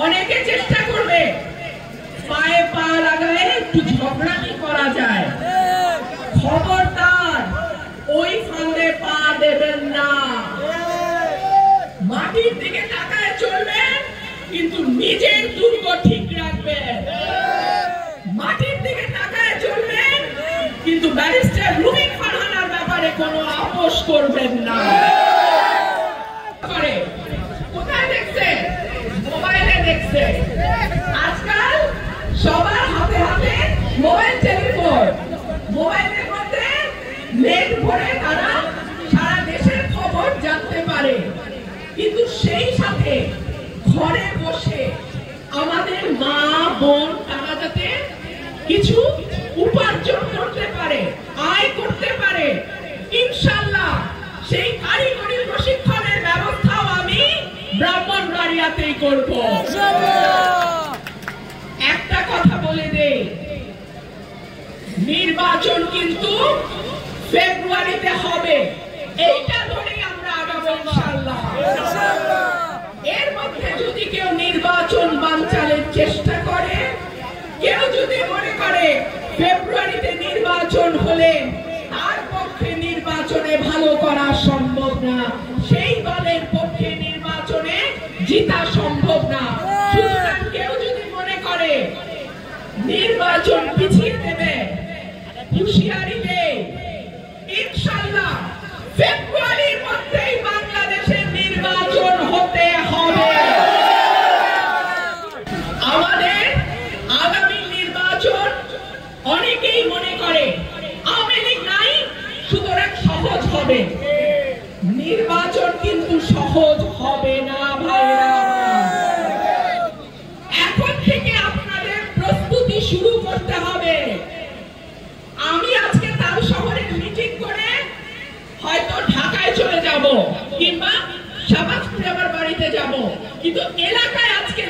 অনেকে চেষ্টা করবে পায়ে পা লাগায় একটু ঝগড়াটি করা যায়। খবরদার ওই ফাঁদে পা দেবেন না। মাটির দিকে তাকায় চলবেন, কিন্তু নিজের দুর্গ ঠিক রাখবেন। মাটির দিকে তাকায় চলবেন, কিন্তু ব্যারিস্টার রুমিন ফারহানার ব্যাপারে কোনো আপোষ করবেন না। কোথায় দেখছে? মোবাইলে দেখছে। আজকাল সবার হাতে হাতে মোবাইল টেলিফোন। মোবাইলের মধ্যে নেট ভরে তারা সারা দেশের খবর জানতে পারে, কিন্তু সেই সাথে ঘরে বসে আমাদের মা বোন তারা যাতে কিছু উপার্জন করতে পারে, আয় করতে পারে, ইনশাআল্লাহ সেই কারিগরি প্রশিক্ষণের ব্যবস্থাও আমি ব্রাহ্মণবাড়িয়াতেই করব। একটা কথা বলে দেই, নির্বাচন কিন্তু ফেব্রুয়ারিতে হবে, এইটা ধরেই আমরা আগাবো ইনশাআল্লাহ। এর মধ্যে যদি কেউ নির্বাচন বানচালের চেষ্টা করে, কেউ যদি মনে করে ফেব্রুয়ারিতে নির্বাচন হলে তার পক্ষে নির্বাচনে ভালো করা সম্ভব না, সেই দলের পক্ষে নির্বাচনে জিতা সম্ভব না, সুতরাং কেউ যদি মনে করে নির্বাচন পিছিয়ে দেবে, হুঁশিয়ারি দেয়, ইনশাআল্লাহ ফেব্রুয়ারির মধ্যেই বাংলাদেশের নির্বাচন হতে হবে। আমাদের আগামী নির্বাচন অনেকেই মনে করে আওয়ামী লীগ নাই সুতরাং সহজ হবে। নির্বাচন কিন্তু সহজ হবে না ভাইরা। এখন থেকে আপনাদের প্রস্তুতি শুরু করতে হবে। আমি আজকে তাল শহরে মিটিং করে হয়তো ঢাকায় চলে যাব, কিংবা শাহবাজপুরে আমার বাড়িতে যাব, কিন্তু এলাকায় আজকে